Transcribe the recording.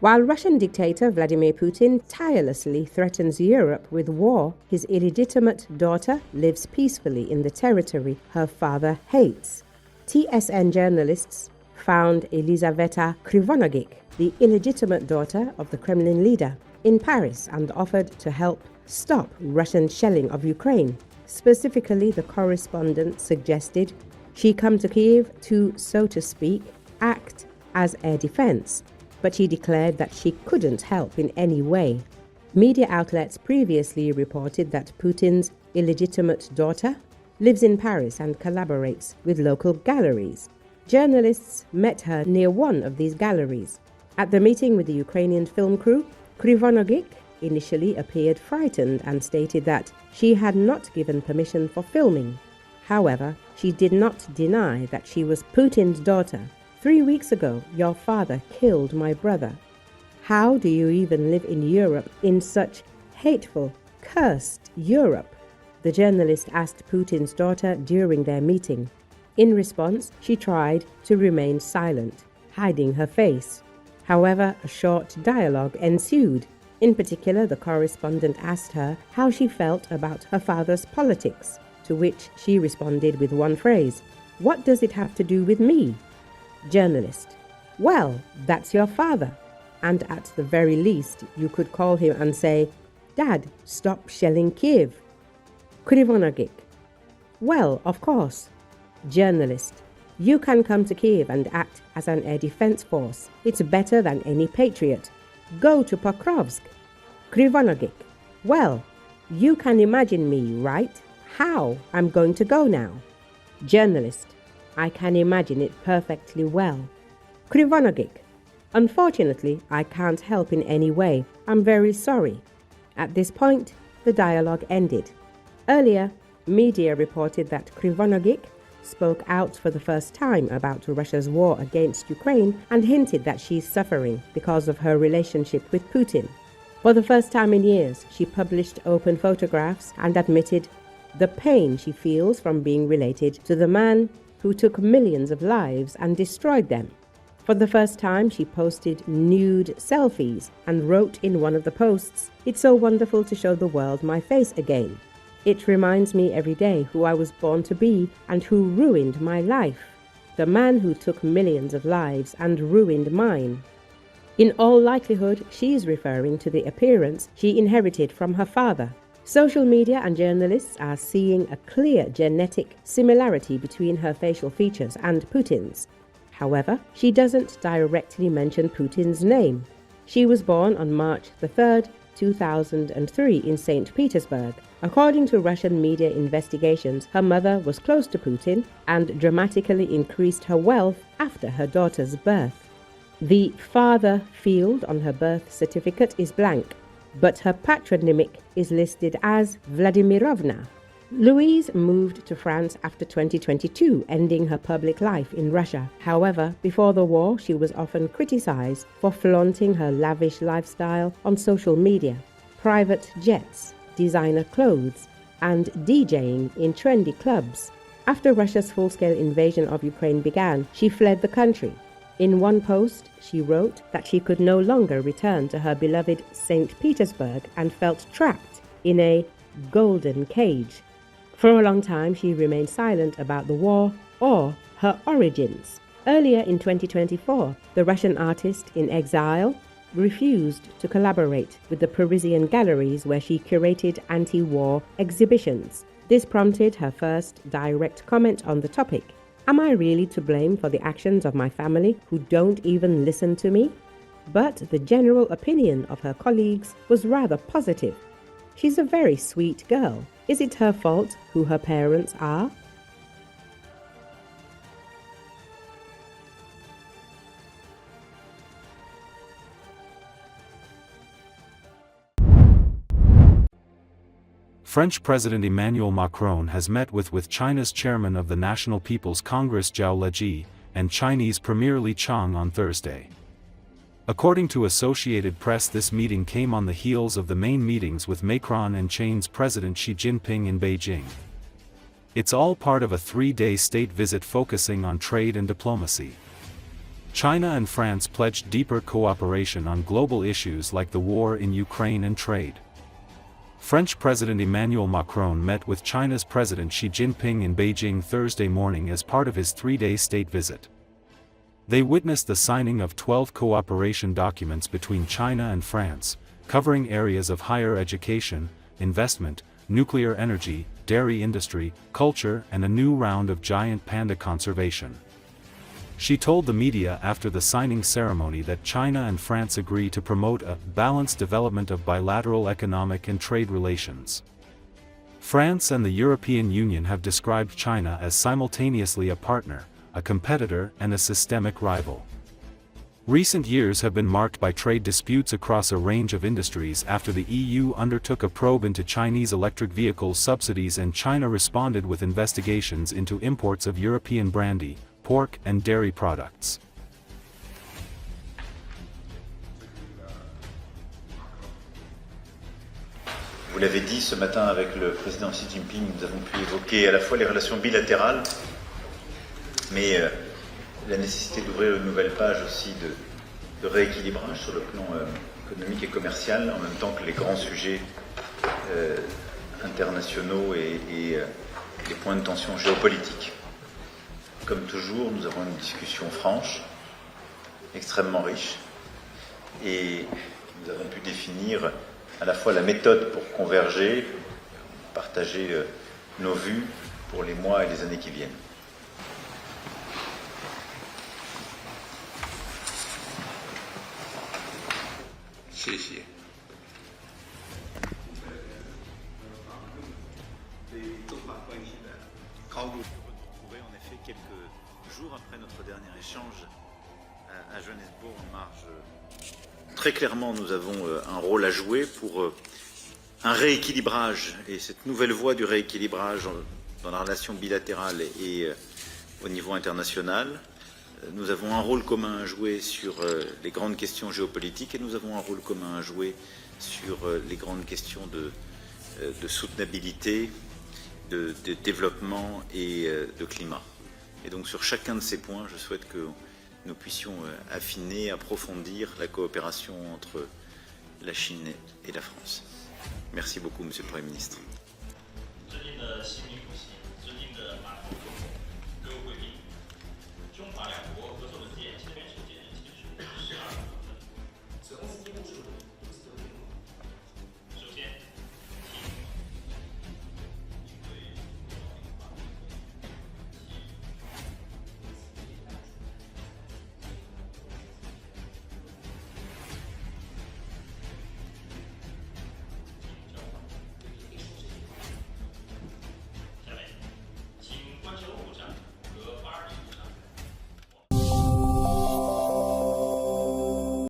While Russian dictator Vladimir Putin tirelessly threatens Europe with war, his illegitimate daughter lives peacefully in the territory her father hates. TSN journalists found Elizaveta Krivonogik, the illegitimate daughter of the Kremlin leader, in Paris and offered to help stop Russian shelling of Ukraine. Specifically, the correspondent suggested she come to Kyiv to, so to speak, act as air defense, but she declared that she couldn't help in any way. Media outlets previously reported that Putin's illegitimate daughter lives in Paris and collaborates with local galleries. Journalists met her near one of these galleries. At the meeting with the Ukrainian film crew, Krivonogik initially appeared frightened and stated that she had not given permission for filming. However, she did not deny that she was Putin's daughter. 3 weeks ago, your father killed my brother. How do you even live in Europe, in such hateful, cursed Europe? The journalist asked Putin's daughter during their meeting. In response, she tried to remain silent, hiding her face. However, a short dialogue ensued. In particular, the correspondent asked her how she felt about her father's politics, to which she responded with one phrase, "What does it have to do with me?" Journalist: "Well, that's your father, and at the very least you could call him and say, 'Dad, stop shelling Kyiv.'" Krivonogik: "Well, of course." Journalist: "You can come to Kyiv and act as an air defense force. It's better than any patriot. Go to Pokrovsk." Krivonogik: "Well, you can imagine me, right? How I'm going to go now." Journalist: "I can imagine it perfectly well." Krivonogik: "Unfortunately, I can't help in any way. I'm very sorry." At this point, the dialogue ended. Earlier, media reported that Krivonogik spoke out for the first time about Russia's war against Ukraine and hinted that she's suffering because of her relationship with Putin. For the first time in years, she published open photographs and admitted the pain she feels from being related to the man who took millions of lives and destroyed them. For the first time, she posted nude selfies and wrote in one of the posts, "It's so wonderful to show the world my face again. It reminds me every day who I was born to be and who ruined my life. The man who took millions of lives and ruined mine." In all likelihood, she is referring to the appearance she inherited from her father. Social media and journalists are seeing a clear genetic similarity between her facial features and Putin's. However, she doesn't directly mention Putin's name. She was born on March 3rd, 2003 in St. Petersburg. According to Russian media investigations, her mother was close to Putin and dramatically increased her wealth after her daughter's birth. The father field on her birth certificate is blank, but her patronymic is listed as Vladimirovna. Louise moved to France after 2022, ending her public life in Russia. However, before the war, she was often criticized for flaunting her lavish lifestyle on social media, private jets, designer clothes, and DJing in trendy clubs. After Russia's full-scale invasion of Ukraine began, she fled the country. In one post, she wrote that she could no longer return to her beloved St. Petersburg and felt trapped in a golden cage. For a long time, she remained silent about the war or her origins. Earlier in 2024, the Russian artist in exile refused to collaborate with the Parisian galleries where she curated anti-war exhibitions. This prompted her first direct comment on the topic. "Am I really to blame for the actions of my family who don't even listen to me?" But the general opinion of her colleagues was rather positive. "She's a very sweet girl. Is it her fault who her parents are?" French President Emmanuel Macron has met with China's chairman of the National People's Congress Zhao Leji and Chinese Premier Li Qiang on Thursday. According to Associated Press, this meeting came on the heels of the main meetings with Macron and China's President Xi Jinping in Beijing. It's all part of a 3-day state visit focusing on trade and diplomacy. China and France pledged deeper cooperation on global issues like the war in Ukraine and trade. French President Emmanuel Macron met with China's President Xi Jinping in Beijing Thursday morning as part of his three-day state visit. They witnessed the signing of 12 cooperation documents between China and France, covering areas of higher education, investment, nuclear energy, dairy industry, culture, and a new round of giant panda conservation. She told the media after the signing ceremony that China and France agree to promote a balanced development of bilateral economic and trade relations. France and the European Union have described China as simultaneously a partner, a competitor, and a systemic rival. Recent years have been marked by trade disputes across a range of industries after the EU undertook a probe into Chinese electric vehicle subsidies and China responded with investigations into imports of European brandy, pork and dairy products. Vous l'avez dit, ce matin avec le président Xi Jinping, nous avons pu évoquer à la fois les relations bilatérales, mais la nécessité d'ouvrir une nouvelle page aussi de rééquilibrage sur le plan économique et commercial, en même temps que les grands sujets internationaux et les points de tension géopolitiques. Comme toujours, nous avons une discussion franche, extrêmement riche, et nous avons pu définir à la fois la méthode pour converger, partager nos vues pour les mois et les années qui viennent. Merci. En effet, quelques jours après notre dernier échange à Johannesburg en marge, très clairement nous avons un rôle à jouer pour un rééquilibrage, et cette nouvelle voie du rééquilibrage dans la relation bilatérale et au niveau international. Nous avons un rôle commun à jouer sur les grandes questions géopolitiques et nous avons un rôle commun à jouer sur les grandes questions de soutenabilité, de développement et de climat. Et donc sur chacun de ces points, je souhaite que nous puissions affiner, approfondir la coopération entre la Chine et la France. Merci beaucoup, Monsieur le Premier ministre.